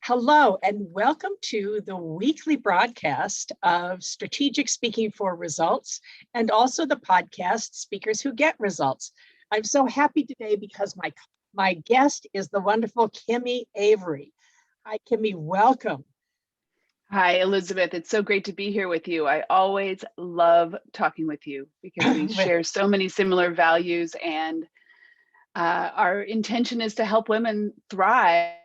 Hello, and welcome to the weekly broadcast of Strategic Speaking for Results, and also the podcast Speakers Who Get Results. I'm so happy today because my guest is the wonderful Kimi Avary. Hi, Kimi, welcome. Hi, Elizabeth. It's so great to be here with you. I always love talking with you because we share so many similar values, and our intention is to help women thrive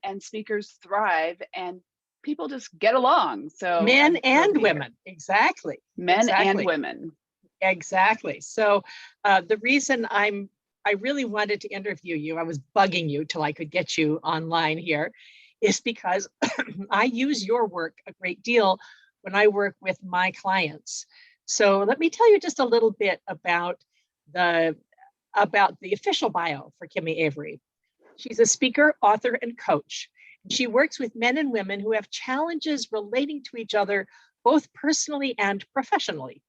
and speakers thrive and people just get along. So men and women, exactly. Men and women. Exactly. So the reason I really wanted to interview you, I was bugging you till I could get you online here, is because I use your work a great deal when I work with my clients. So let me tell you just a little bit about the official bio for Kimi Avary. She's a speaker, author, and coach. She works with men and women who have challenges relating to each other, both personally and professionally.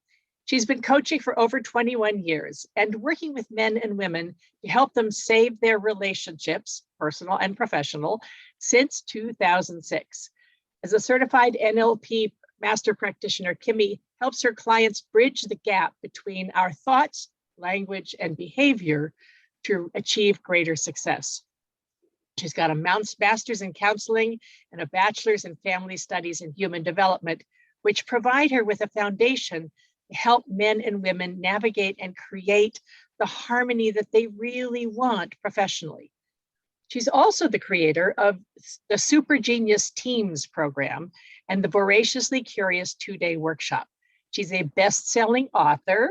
She's been coaching for over 21 years and working with men and women to help them save their relationships, personal and professional, since 2006. As a certified NLP master practitioner, Kimi helps her clients bridge the gap between our thoughts, language, and behavior to achieve greater success. She's got a master's in counseling and a bachelor's in family studies and human development, which provide her with a foundation to help men and women navigate and create the harmony that they really want professionally. She's also the creator of the Super Genius Teams program and the Voraciously Curious 2-day workshop. She's a best-selling author.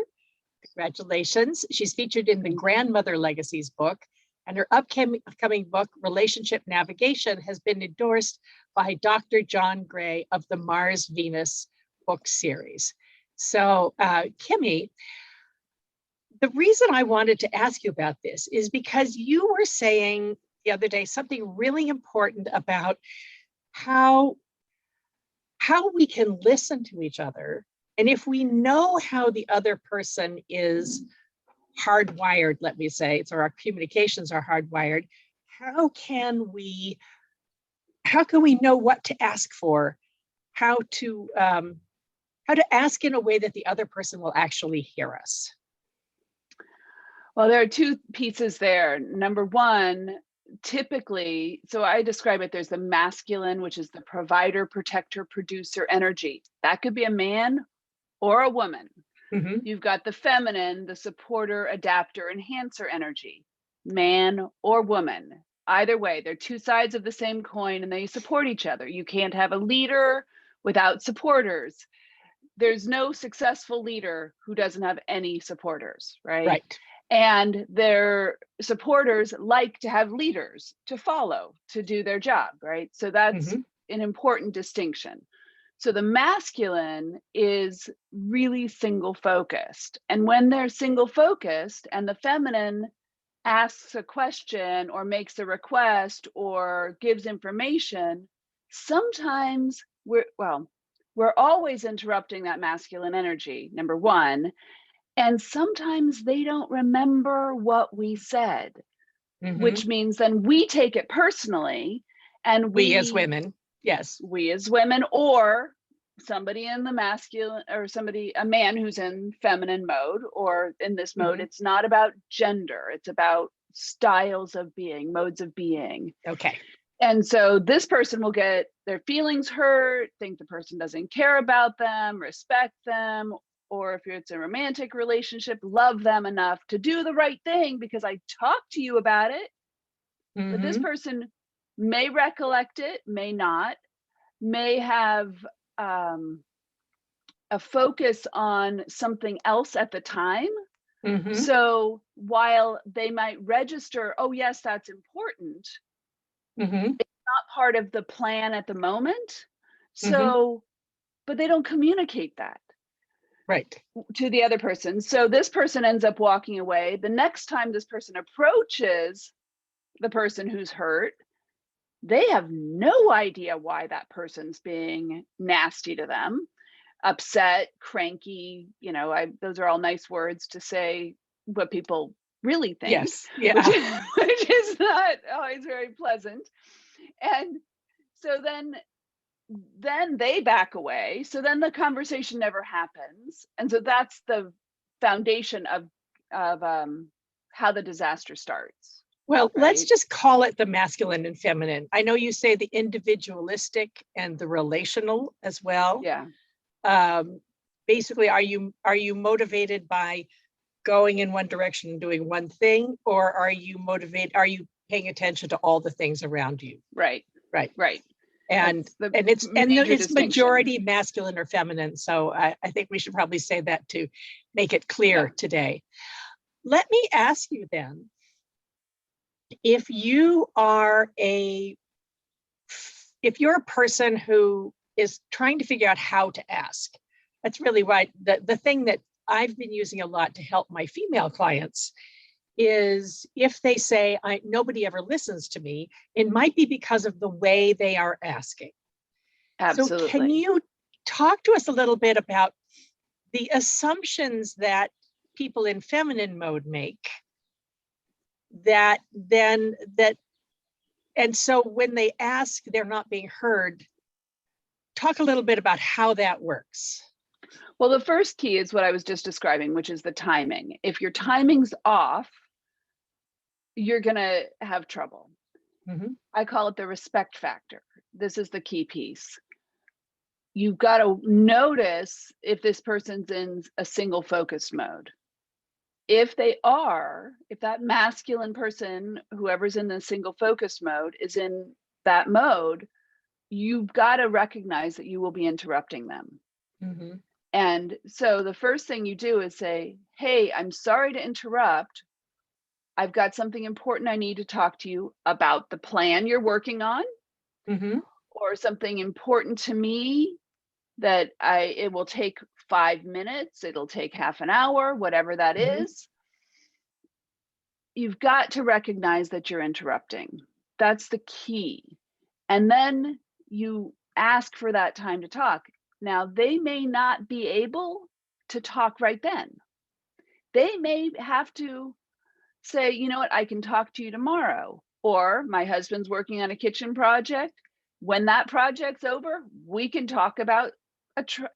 Congratulations. She's featured in the Grandmother Legacies book, and her upcoming book, Relationship Navigation, has been endorsed by Dr. John Gray of the Mars Venus book series. So, Kimi, the reason I wanted to ask you about this is because you were saying the other day something really important about how we can listen to each other. And if we know how the other person is hardwired, let me say, so our communications are hardwired, how can we know what to ask for, how to ask in a way that the other person will actually hear us? Well, there are two pieces there. Number one, typically, so I describe it, there's the masculine, which is the provider, protector, producer energy. That could be a man or a woman. Mm-hmm. You've got the feminine, the supporter, adapter, enhancer energy, man or woman. Either way, they're two sides of the same coin and they support each other. You can't have a leader without supporters. There's no successful leader who doesn't have any supporters, right? Right. And their supporters like to have leaders to follow, to do their job, right? So that's an important distinction. So the masculine is really single focused. And when they're single focused and the feminine asks a question or makes a request or gives information, sometimes we're always interrupting that masculine energy, number one. And sometimes they don't remember what we said, which means then we take it personally, and we as women. Yes. We as women, or somebody in the masculine, or a man who's in feminine mode, or in this mode. It's not about gender. It's about styles of being, modes of being. Okay. And so this person will get their feelings hurt, think the person doesn't care about them, respect them, or if it's a romantic relationship, love them enough to do the right thing because I talked to you about it. But this person may recollect it, may not, may have a focus on something else at the time. So while they might register, oh yes, that's important, it's not part of the plan at the moment. So, but they don't communicate that to the other person. So this person ends up walking away. The next time this person approaches the person who's hurt, they have no idea why that person's being nasty to them, upset, cranky. Those are all nice words to say what people really think. Yes. Yeah. Which is not always very pleasant. And So then they back away. So then the conversation never happens. And so that's the foundation of how the disaster starts. Well, let's Right? just call it the masculine and feminine. I know you say the individualistic and the relational as well. Yeah. Basically, are you motivated by going in one direction and doing one thing, or are you paying attention to all the things around you? Right. Right. Right. And it's majority masculine or feminine. So I think we should probably say that to make it clear today. Let me ask you then, if you're a person who is trying to figure out how to ask, that's really right. The thing that I've been using a lot to help my female clients is if they say, nobody ever listens to me, it might be because of the way they are asking. Absolutely. So can you talk to us a little bit about the assumptions that people in feminine mode make and so when they ask, they're not being heard? Talk a little bit about how that works. Well, the first key is what I was just describing, which is the timing. If your timing's off, you're going to have trouble. Mm-hmm. I call it the respect factor. This is the key piece. You've got to notice if this person's in a single focus mode. If they are, if that masculine person, whoever's in the single focus mode, is in that mode, you've got to recognize that you will be interrupting them. Mm-hmm. And so the first thing you do is say, hey, I'm sorry to interrupt. I've got something important I need to talk to you about the plan you're working on, mm-hmm. or something important to me that it will take 5 minutes, it'll take half an hour, whatever that mm-hmm. is. You've got to recognize that you're interrupting. That's the key. And then you ask for that time to talk. Now, they may not be able to talk right then. They may have to say, you know what, I can talk to you tomorrow. Or my husband's working on a kitchen project. When that project's over, we can talk about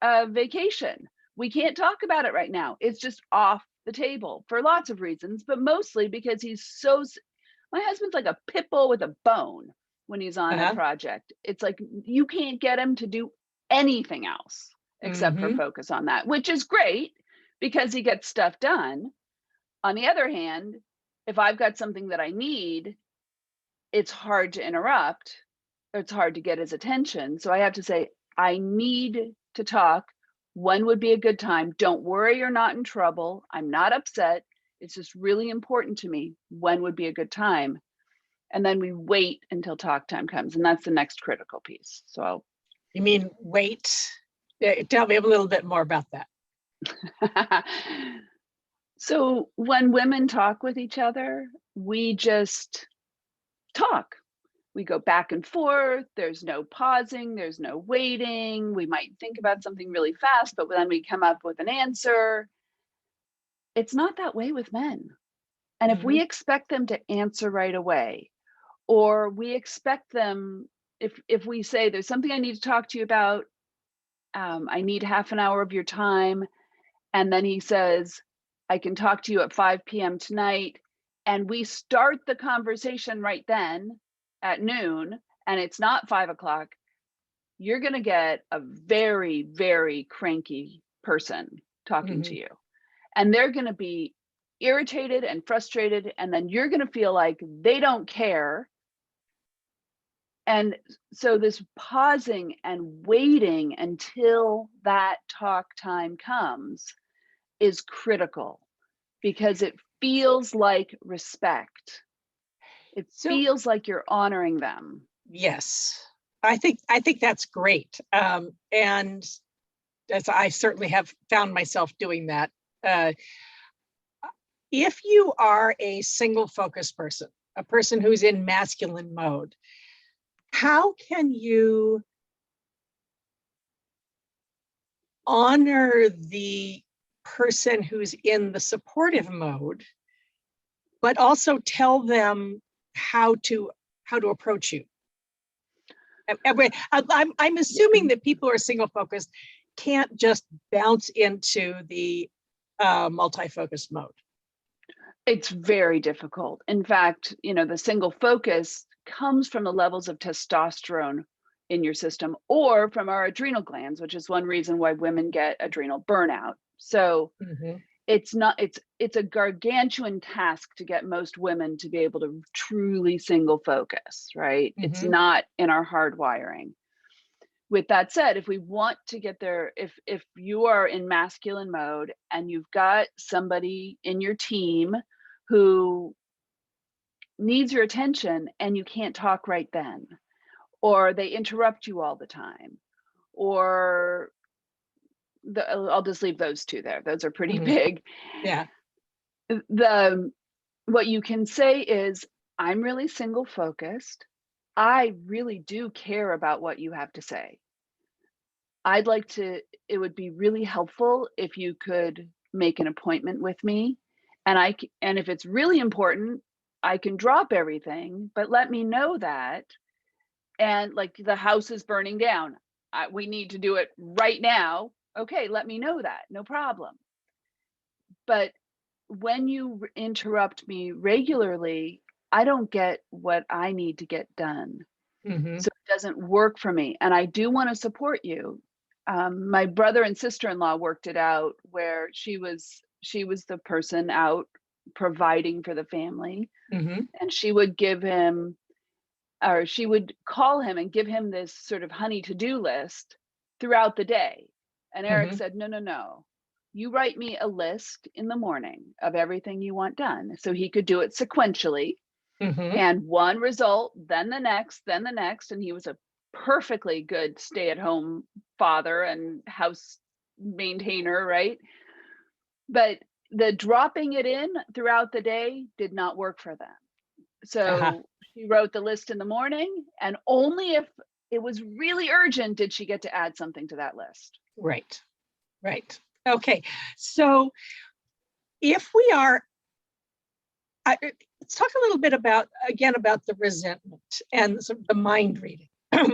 a vacation. We can't talk about it right now. It's just off the table for lots of reasons, but mostly because my husband's like a pit bull with a bone when he's on a project. It's like you can't get him to do anything else except mm-hmm. for focus on that, which is great because he gets stuff done. On the other hand, if I've got something that I need, it's hard to interrupt. It's hard to get his attention. So I have to say, I need to talk. When would be a good time? Don't worry, you're not in trouble. I'm not upset. It's just really important to me. When would be a good time? And then we wait until talk time comes. And that's the next critical piece. So you mean wait? Tell me a little bit more about that. So when women talk with each other, we just talk. We go back and forth. There's no pausing. There's no waiting. We might think about something really fast, but then we come up with an answer. It's not that way with men. And mm-hmm. if we expect them to answer right away, or we expect them, if we say there's something I need to talk to you about, I need half an hour of your time. And then he says, I can talk to you at 5 p.m. tonight. And we start the conversation right then at noon, and it's not 5 o'clock. You're going to get a very, very cranky person talking mm-hmm. to you. And they're going to be irritated and frustrated. And then you're going to feel like they don't care. And so this pausing and waiting until that talk time comes is critical because it feels like respect. It feels like you're honoring them. Yes, I think that's great. And as I certainly have found myself doing that. If you are a single focus person, a person who's in masculine mode, how can you honor the person who's in the supportive mode, but also tell them how to approach you? I'm assuming that people who are single focused can't just bounce into the multi-focus mode. It's very difficult. In fact, the single focus comes from the levels of testosterone in your system or from our adrenal glands, which is one reason why women get adrenal burnout. So it's a gargantuan task to get most women to be able to truly single focus, right? It's not in our hardwiring. With that said, if we want to get there, if you are in masculine mode and you've got somebody in your team who needs your attention and you can't talk right then, or they interrupt you all the time, or I'll just leave those two there. Those are pretty big. Yeah. What you can say is, I'm really single focused. I really do care about what you have to say. It would be really helpful if you could make an appointment with me. And if it's really important, I can drop everything, but let me know that. And like the house is burning down. We need to do it right now. Okay, let me know that, no problem. But when you interrupt me regularly, I don't get what I need to get done. So it doesn't work for me. And I do want to support you. My brother and sister-in-law worked it out where she was the person out providing for the family. And she would give him, or she would call him and give him this sort of honey to-do list throughout the day. And Eric said, no, you write me a list in the morning of everything you want done. So he could do it sequentially. And one result, then the next, and he was a perfectly good stay-at-home father and house maintainer, right? But the dropping it in throughout the day did not work for them. So she wrote the list in the morning, and only if it was really urgent did she get to add something to that list. Right. Okay. So if we are, let's talk a little bit about the resentment and sort of the mind reading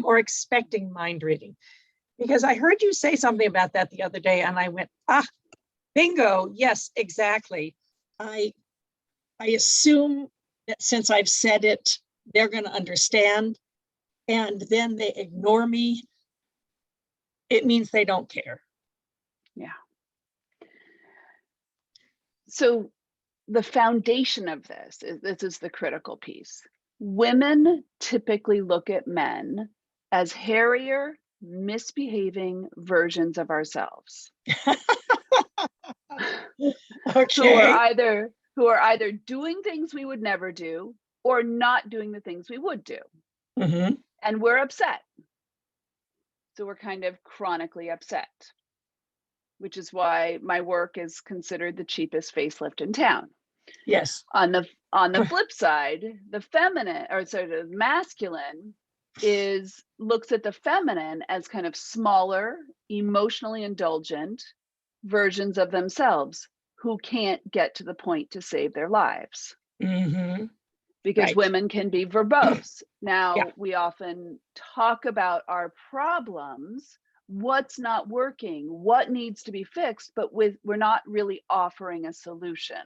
or expecting mind reading, because I heard you say something about that the other day and I went, bingo. Yes, exactly. I assume that since I've said it, they're going to understand, and then they ignore me. It means they don't care. Yeah. So the foundation of this is the critical piece. Women typically look at men as hairier, misbehaving versions of ourselves. Okay. Who are either doing things we would never do or not doing the things we would do. And we're upset. So we're kind of chronically upset, which is why my work is considered the cheapest facelift in town. Yes. On the flip side, the masculine looks at the feminine as kind of smaller, emotionally indulgent versions of themselves who can't get to the point to save their lives. Because women can be verbose. Now, we often talk about our problems, what's not working, what needs to be fixed, but we're not really offering a solution.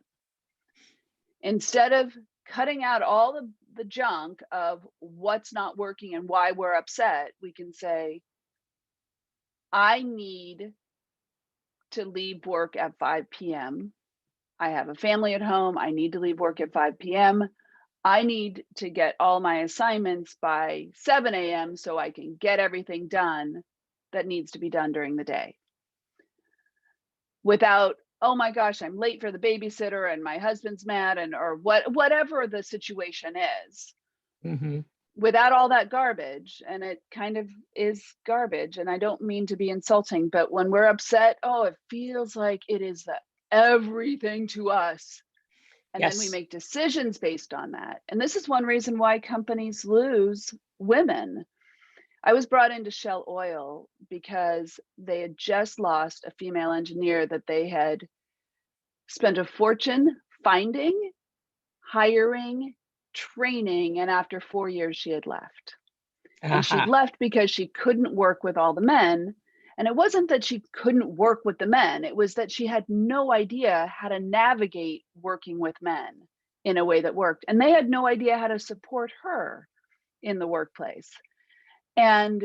Instead of cutting out all the junk of what's not working and why we're upset, we can say, I need to leave work at 5 p.m. I have a family at home. I need to leave work at 5 p.m. I need to get all my assignments by 7 a.m. so I can get everything done that needs to be done during the day. Without, oh my gosh, I'm late for the babysitter and my husband's mad, or whatever the situation is. Without all that garbage, and it kind of is garbage, and I don't mean to be insulting, but when we're upset, it feels like it is everything to us. And then we make decisions based on that. And this is one reason why companies lose women. I was brought into Shell Oil because they had just lost a female engineer that they had spent a fortune finding, hiring, training, and after 4 years, she had left. And she left because she couldn't work with all the men. And it wasn't that she couldn't work with the men, it was that she had no idea how to navigate working with men in a way that worked. And they had no idea how to support her in the workplace. And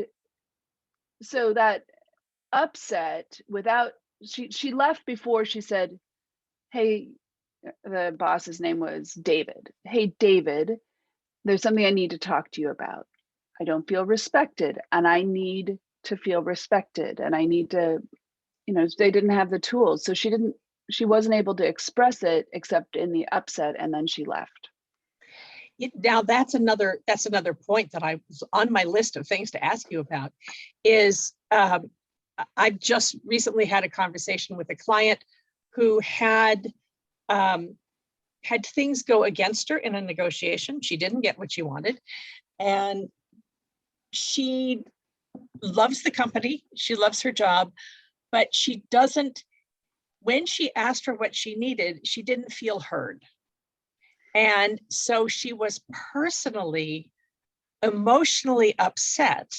so that upset, she left before she said, hey, the boss's name was David. Hey, David, there's something I need to talk to you about. I don't feel respected, and I need to feel respected, and I need to, they didn't have the tools. So she wasn't able to express it except in the upset, and then she left. Now that's another point that I was on my list of things to ask you about is I've just recently had a conversation with a client who had things go against her in a negotiation. She didn't get what she wanted, and she loves the company. She loves her job, but she doesn't, when she asked her what she needed, she didn't feel heard. And so she was personally, emotionally upset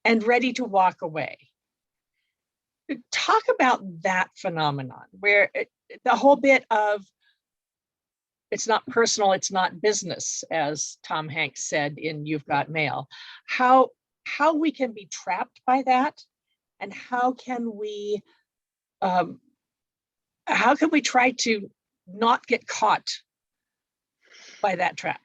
and ready to walk away. Talk about that phenomenon where the whole bit of it's not personal, it's not business, as Tom Hanks said in You've Got Mail, how we can be trapped by that, and how can we try to not get caught by that trap?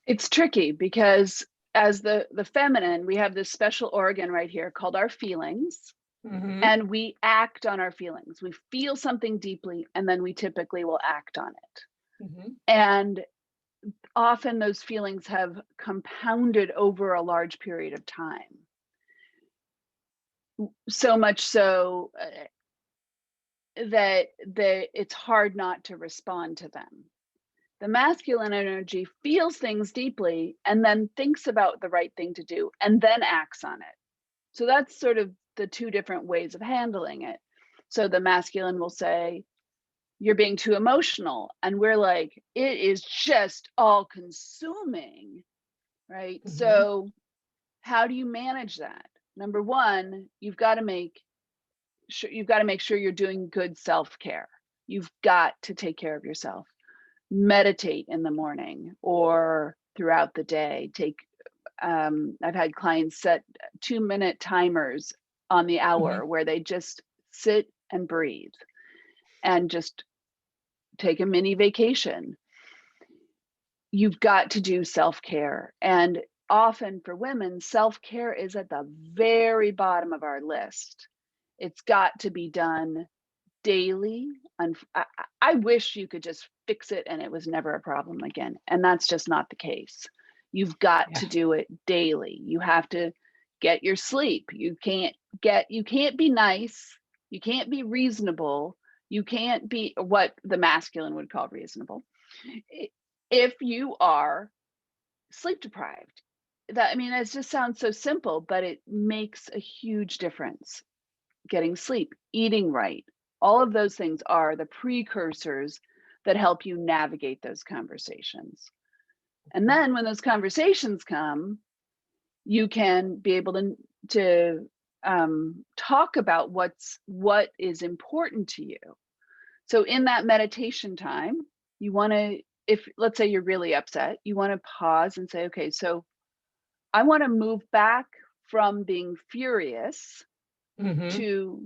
It's tricky because as the feminine, we have this special organ right here called our feelings. Mm-hmm. And we act on our feelings. We feel something deeply, and then we typically will act on it. Mm-hmm. And often those feelings have compounded over a large period of time. So much so that it's hard not to respond to them. The masculine energy feels things deeply and then thinks about the right thing to do and then acts on it. So that's sort of the two different ways of handling it. So the masculine will say, you're being too emotional. And we're like, it is just all consuming, right? Mm-hmm. So how do you manage that? Number one, you've got to make sure you're doing good self-care. You've got to take care of yourself. Meditate in the morning or throughout the day. I've had clients set 2-minute timers on the hour mm-hmm. where they just sit and breathe and just take a mini vacation. You've got to do self-care. And often for women, self-care is at the very bottom of our list. It's got to be done daily. And I wish you could just fix it and it was never a problem again. And that's just not the case. You've got to do it daily. You have to get your sleep. You can't be nice. You can't be reasonable. You can't be what the masculine would call reasonable if you are sleep deprived. It just sounds so simple, but it makes a huge difference. Getting sleep, eating right, all of those things are the precursors that help you navigate those conversations. And then when those conversations come, you can be able to talk about what is important to you. So in that meditation time, you want to, if let's say you're really upset, you want to pause and say, okay, so I want to move back from being furious mm-hmm. to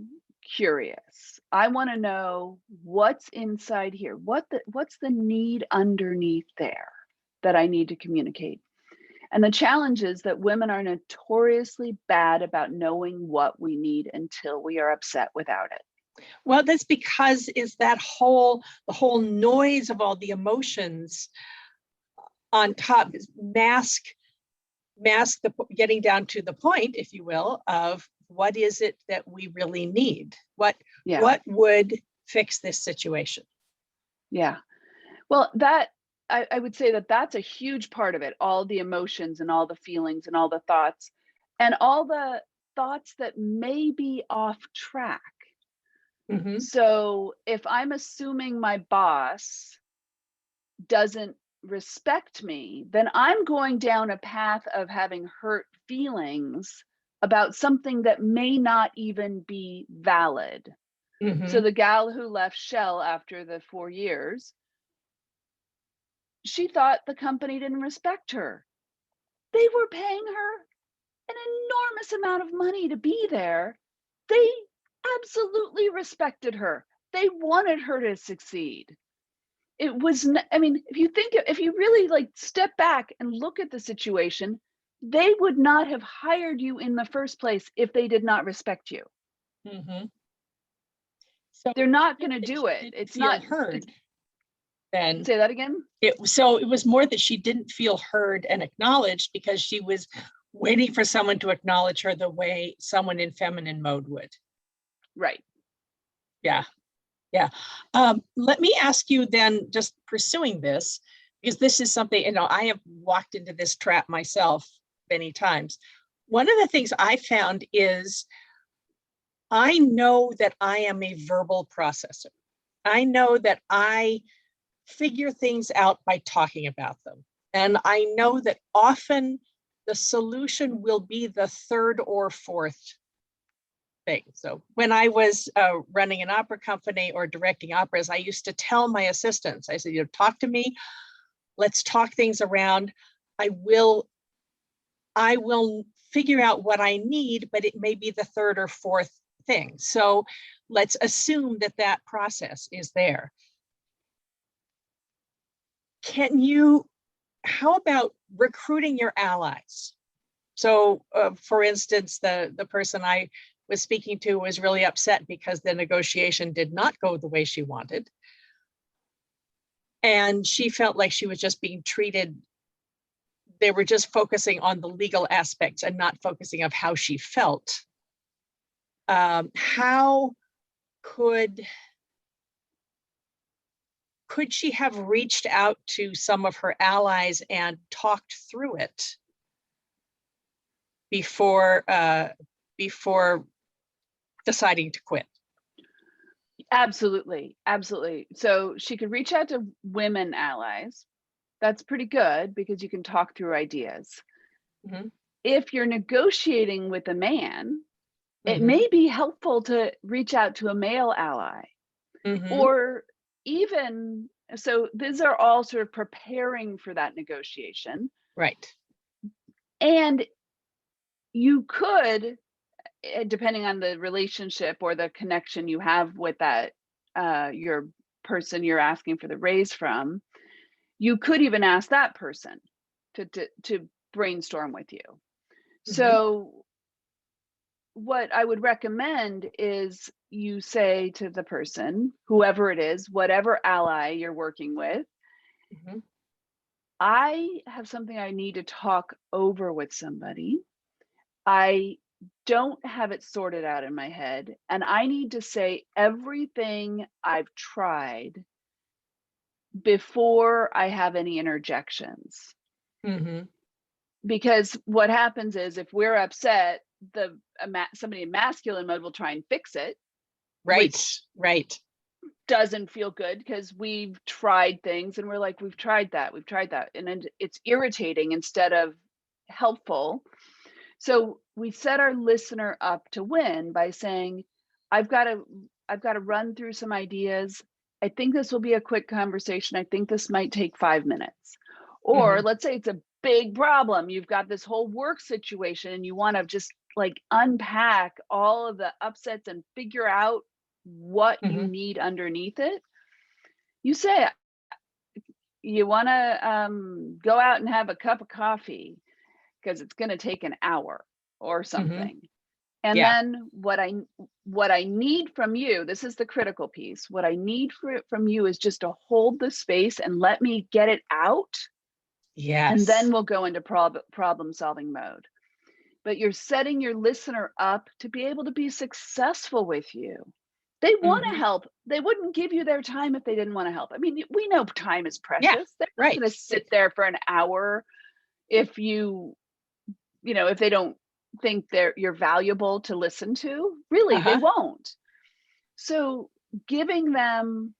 curious. I want to know what's inside here. What's the need underneath there that I need to communicate? And the challenge is that women are notoriously bad about knowing what we need until we are upset without it. Well, that's because the whole noise of all the emotions on top is mask the getting down to the point, if you will, of what is it that we really need? What would fix this situation? Yeah. Well, I would say that's a huge part of it. All the emotions and all the feelings and all the thoughts and all the thoughts that may be off track. Mm-hmm. So if I'm assuming my boss doesn't respect me, then I'm going down a path of having hurt feelings about something that may not even be valid. So the gal who left Shell after the 4 years, she thought the company didn't respect her. They were paying her an enormous amount of money to be there. They absolutely respected her. They wanted her to succeed. It was, I mean, if you really like step back and look at the situation, they would not have hired you in the first place if they did not respect you. So they're not going to do it. It's not heard. Then say that again. So it was more that she didn't feel heard and acknowledged because she was waiting for someone to acknowledge her the way someone in feminine mode would. Right. Yeah. Yeah. Let me ask you then, just pursuing this, because this is something, you know, I have walked into this trap myself many times. One of the things I found is I know that I am a verbal processor. I know that I figure things out by talking about them. And I know that often the solution will be the third or fourth thing. So when I was running an opera company or directing operas, I used to tell my assistants, I said, you know, talk to me, let's talk things around. I will figure out what I need, but it may be the third or fourth thing. So let's assume that that process is there. How about recruiting your allies? So for instance, the person I was speaking to was really upset because the negotiation did not go the way she wanted. And she felt like she was just being treated, they were just focusing on the legal aspects and not focusing on how she felt. How could she have reached out to some of her allies and talked through it before deciding to quit? Absolutely. Absolutely. So she could reach out to women allies. That's pretty good because you can talk through ideas. If you're negotiating with a man, it may be helpful to reach out to a male ally. Or even, so these are all sort of preparing for that negotiation. Right. And you could, depending on the relationship or the connection you have with that, your person you're asking for the raise from, you could even ask that person to brainstorm with you. So what I would recommend is you say to the person, whoever it is, whatever ally you're working with, I have something I need to talk over with somebody. I don't have it sorted out in my head, and I need to say everything I've tried before I have any interjections. Because what happens is if we're upset, somebody in masculine mode will try and fix it. Right. Doesn't feel good because we've tried things and we're like, we've tried that. And then it's irritating instead of helpful. So we set our listener up to win by saying, I've got to run through some ideas. I think this will be a quick conversation. I think this might take 5 minutes. Or let's say it's a big problem. You've got this whole work situation and you want to just like unpack all of the upsets and figure out what you need underneath it. You say, you want to go out and have a cup of coffee because it's going to take an hour or something. And then what I need from you, this is the critical piece. What I need from you is just to hold the space and let me get it out. Yes. And then we'll go into problem solving mode. But you're setting your listener up to be able to be successful with you. They want to help. They wouldn't give you their time if they didn't want to help. I mean, we know time is precious. They're not going to sit there for an hour if if they don't think you're valuable to listen to. Really, they won't. So giving them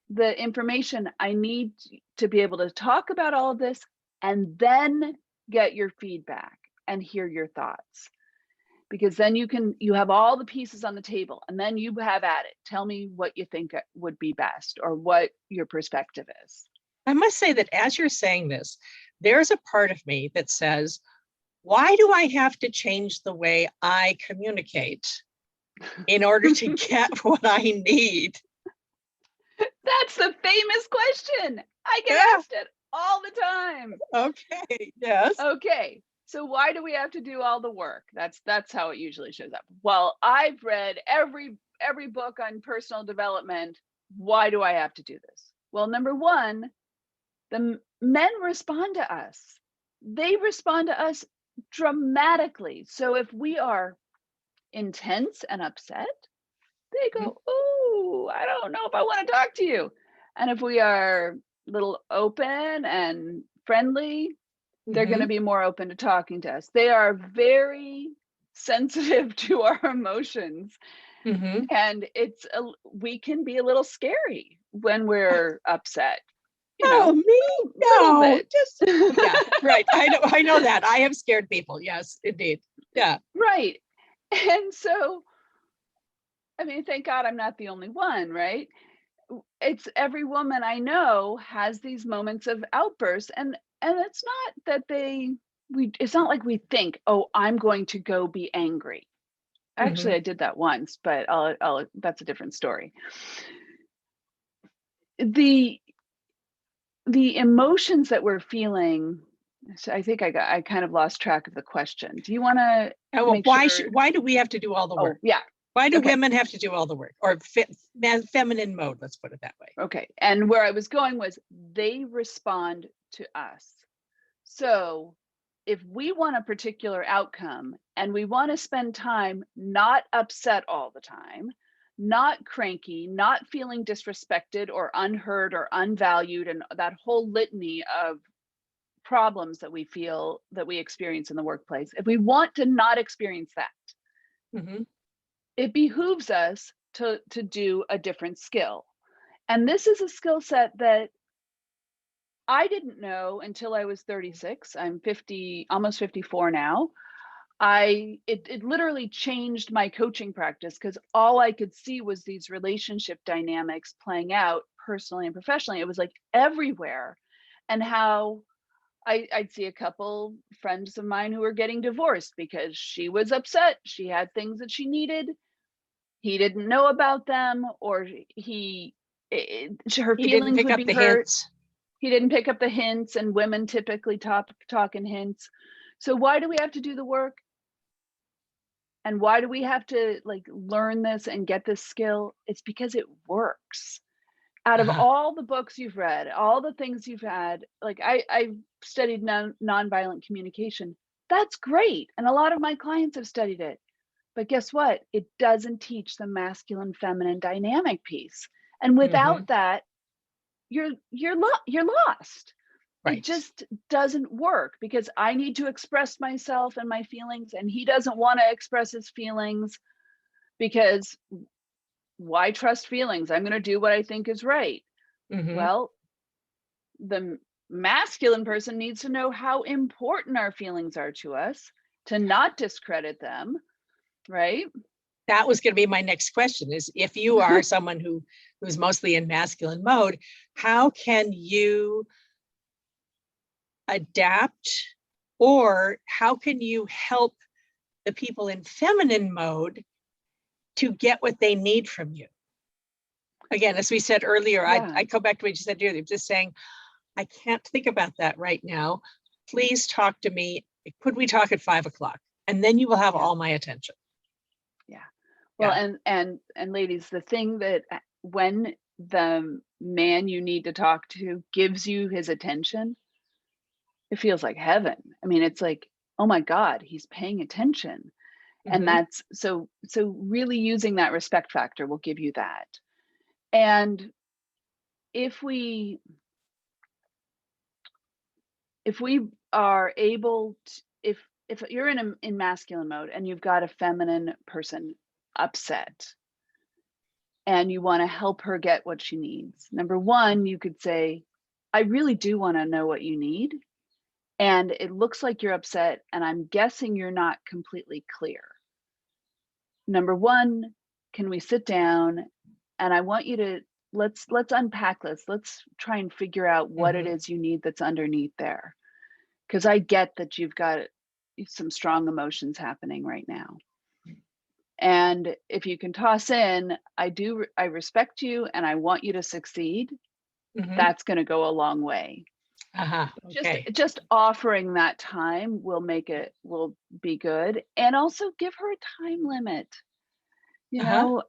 the information I need to be able to talk about all of this and then get your feedback and hear your thoughts. Because then you have all the pieces on the table and then you have at it. Tell me what you think would be best or what your perspective is. I must say that as you're saying this, there's a part of me that says, why do I have to change the way I communicate in order to get what I need? That's the famous question. I get asked it all the time. Okay, yes. Okay, so why do we have to do all the work? That's how it usually shows up. Well, I've read every book on personal development. Why do I have to do this? Well, number one, the men respond to us. They respond to us dramatically. So if we are intense and upset, they go, "Oh, I don't know if I want to talk to you." And if we are a little open and friendly, they're going to be more open to talking to us. They are very sensitive to our emotions. And we can be a little scary when we're upset. You know, me? No, just yeah, right. I know that. I have scared people. Yes, indeed. Yeah. Right. And so, I mean, thank God I'm not the only one, right? It's every woman I know has these moments of outbursts, and it's not that it's not like we think, oh, I'm going to go be angry. Actually, I did that once, but that's a different story. The emotions that we're feeling, so I think I kind of lost track of the question. Do you want to why do we have to do all the work? Yeah. Why do women have to do all the work, or feminine mode? Let's put it that way. Okay. And where I was going was they respond to us. So if we want a particular outcome and we want to spend time not upset all the time, not cranky, not feeling disrespected or unheard or unvalued, and that whole litany of problems that we feel that we experience in the workplace, if we want to not experience that, it behooves us to do a different skill. And this is a skill set that I didn't know until I was 36. I'm 50, almost 54 now. It literally changed my coaching practice because all I could see was these relationship dynamics playing out personally and professionally. It was like everywhere. And how I'd see a couple friends of mine who were getting divorced because she was upset. She had things that she needed. He didn't know about them, or her feelings would be hurt. He didn't pick up the hints, and women typically talk in hints. So why do we have to do the work? And why do we have to learn this and get this skill? It's because it works. Out of all the books you've read, all the things you've had, I've studied nonviolent communication. That's great. And a lot of my clients have studied it. But guess what? It doesn't teach the masculine feminine dynamic piece. And without that, you're lost. Right. It just doesn't work because I need to express myself and my feelings, and he doesn't want to express his feelings because why trust feelings? I'm going to do what I think is right. Well, the masculine person needs to know how important our feelings are to us, to not discredit them, right? That was going to be my next question, is if you are someone who's mostly in masculine mode, how can you adapt, or how can you help the people in feminine mode to get what they need from you? Again, as we said earlier, I go back to what you said earlier, just saying, I can't think about that right now. Please talk to me. Could we talk at 5 o'clock? And then you will have all my attention. Yeah. Well, and ladies, the thing that when the man you need to talk to gives you his attention, it feels like heaven. I mean, it's like, oh my God, he's paying attention. And that's so really using that respect factor will give you that. And if we are able to, if you're in masculine mode and you've got a feminine person upset, and you want to help her get what she needs. Number one, you could say, I really do want to know what you need. And it looks like you're upset, and I'm guessing you're not completely clear. Number one, can we sit down, and I want you to, let's unpack this. Let's try and figure out what it is you need that's underneath there. Because I get that you've got some strong emotions happening right now. And if you can toss in, I respect you and I want you to succeed, that's going to go a long way. Okay. Just offering that time will be good. And also give her a time limit. You know,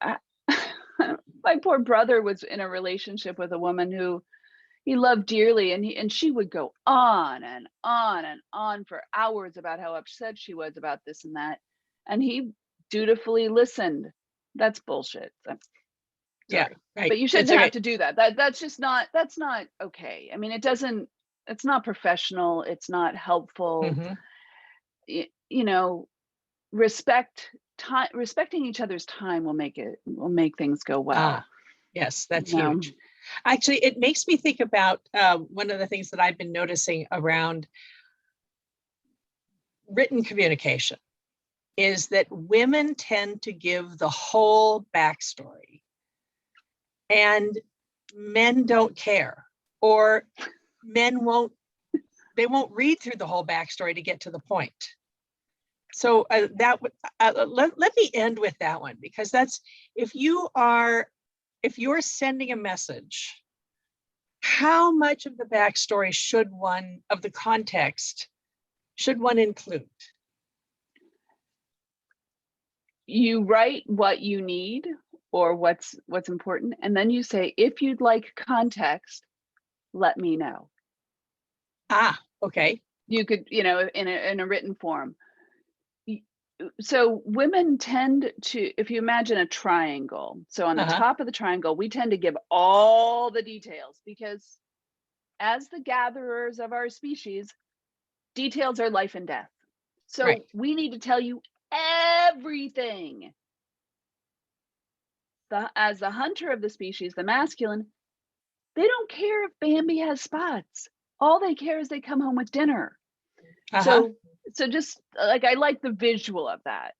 my poor brother was in a relationship with a woman who he loved dearly, and she would go on and on and on for hours about how upset she was about this and that. And he dutifully listened. That's bullshit. Yeah, right. But you shouldn't have to do that. That's not okay. I mean, it's not professional. It's not helpful. You know, respecting each other's time will make things go well. Yes, that's huge. Actually, it makes me think about one of the things that I've been noticing around written communication is that women tend to give the whole backstory and men don't care, or men won't read through the whole backstory to get to the point. So let me end with that one, because that's, if you're sending a message, how much of the backstory of the context should one include? You write what you need or what's important, and then you say, if you'd like context, let me know. Okay. You could, in a written form. So women tend to, if you imagine a triangle, so on the top of the triangle, we tend to give all the details, because as the gatherers of our species, details are life and death. So we need to tell you everything. As the hunter of the species, the masculine, they don't care if Bambi has spots. All they care is they come home with dinner. So just like, I like the visual of that.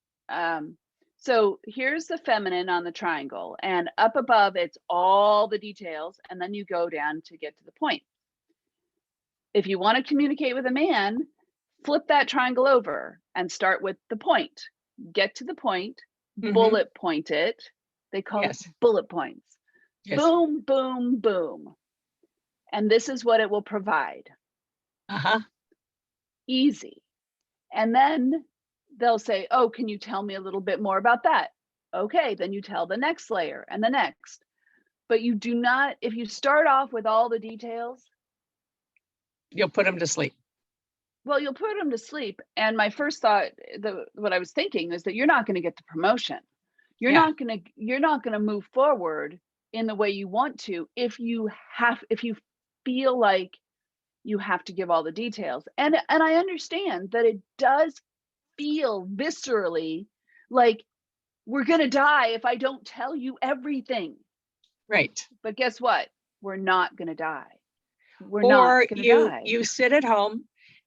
So here's the feminine on the triangle, and up above it's all the details, and then you go down to get to the point. If you want to communicate with a man, flip that triangle over and start with the point. Get to the point, bullet point it. They call it bullet points. Boom, boom, boom. And this is what it will provide. Easy. And then they'll say, oh, can you tell me a little bit more about that? Okay, then you tell the next layer and the next. But you do not, if you start off with all the details, you'll put them to sleep. Well, you'll put them to sleep. And my first thought, what I was thinking, is that you're not going to get the promotion. You're not going to move forward in the way you want to if you feel like you have to give all the details. And I understand that it does feel viscerally like we're going to die if I don't tell you everything. Right. But guess what? We're not going to die. You sit at home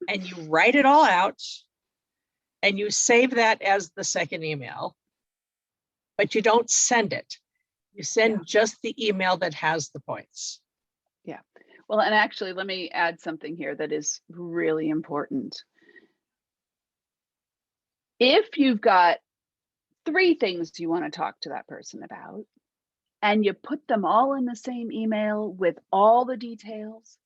and you write it all out and you save that as the second email, but you don't send it. You send just the email that has the points. Yeah. Well, and actually, let me add something here that is really important. If you've got 3 things you want to talk to that person about, and you put them all in the same email with all the details,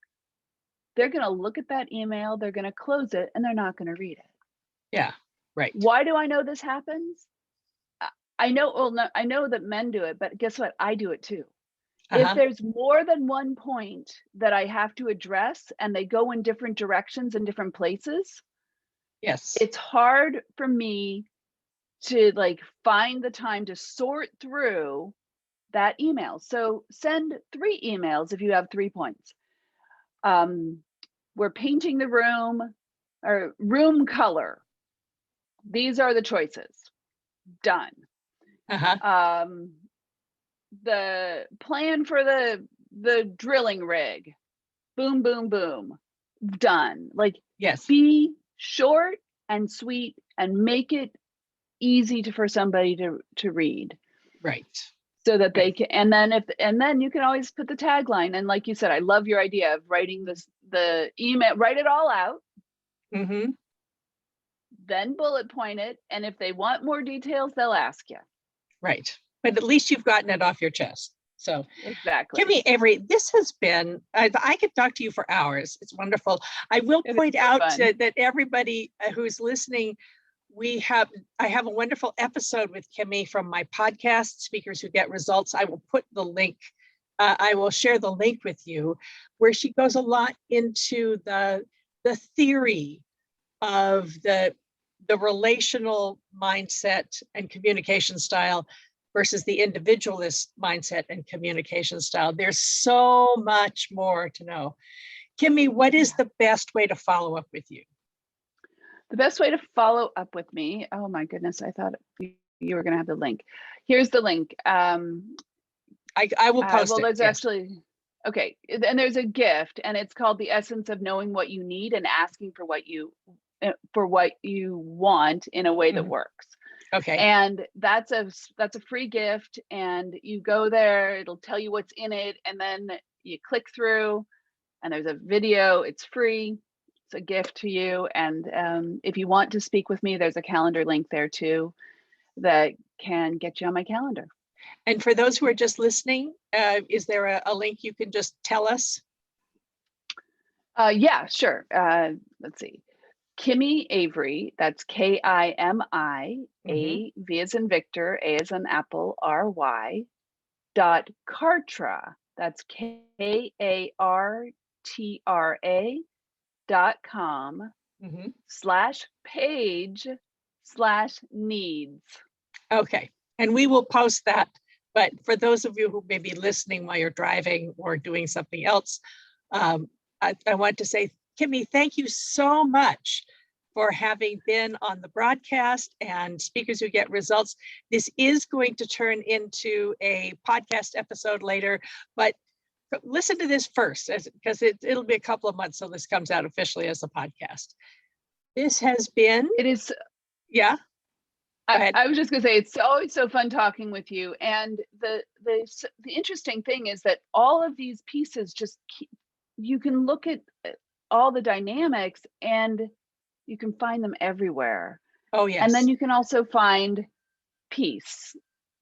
they're going to look at that email, they're going to close it, and they're not going to read it. Yeah, right. Why do I know this happens? I know that men do it, but guess what? I do it too. If there's more than one point that I have to address and they go in different directions and different places, it's hard for me to find the time to sort through that email. So send 3 emails if you have 3 points. We're painting the room, or room color. These are the choices. Done. the plan for the drilling rig, boom, boom, boom, done. Like, Yes. be short and sweet and make it easy for somebody to read. Right. So that they can, and then you can always put the tagline. And like you said, I love your idea of writing the email, write it all out, Mm-hmm. then bullet point it. And if they want more details, they'll ask you. Right. But at least you've gotten it off your chest. So Exactly. Kimi Avary, this has been, I could talk to you for hours. It's wonderful. I will point out that everybody who's listening, I have a wonderful episode with Kimi from my podcast, Speakers Who Get Results. I will put the link, I will share the link with you, where she goes a lot into the theory of the relational mindset and communication style versus the individualist mindset and communication style. There's so much more to know. Kimi, what is the best way to follow up with you? The best way to follow up with me, oh my goodness, I thought you were going to have the link. Here's the link. I will post well, it. there's actually, okay, and there's a gift, and it's called The Essence of Knowing What You Need and Asking for what you want in a way that works. Okay. And that's a free gift, and you go there, it'll tell you what's in it, and then you click through, and there's a video. It's free. It's a gift to you. And if you want to speak with me, there's a calendar link there too that can get you on my calendar. And for those who are just listening, is there a link you can just tell us? Yeah, sure. Let's see. Kimi Avary, that's Kimi, A, V as in Victor, A as in Apple, RY, .kartra, that's KARTRA.com /page/needs. Okay. And we will post that. But for those of you who may be listening while you're driving or doing something else, I want to say, Kimi, thank you so much for having been on the broadcast and Speakers Who Get Results. This is going to turn into a podcast episode later, but listen to this first, because it'll be a couple of months till this comes out officially as a podcast. This has been. It is. Yeah. I was just going to say, it's always so fun talking with you. And the interesting thing is that all of these pieces you can look at all the dynamics and you can find them everywhere. Oh, yes. And then you can also find peace,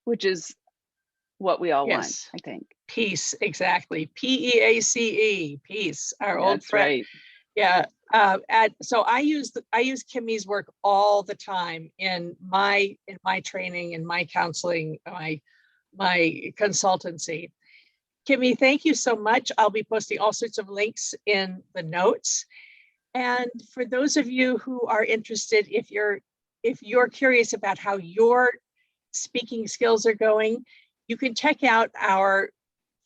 which what we all want, I think. Peace, exactly. PEACE, peace, our old friend. Right. Yeah. So I use Kimi's work all the time in my training, in my counseling, my consultancy. Kimi, thank you so much. I'll be posting all sorts of links in the notes. And for those of you who are interested, if you're curious about how your speaking skills are going, you can check out our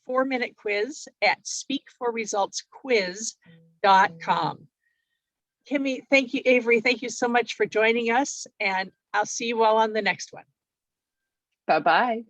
4-minute quiz at speakforresultsquiz.com. Kimi, thank you, Avary. Thank you so much for joining us, and I'll see you all on the next one. Bye-bye.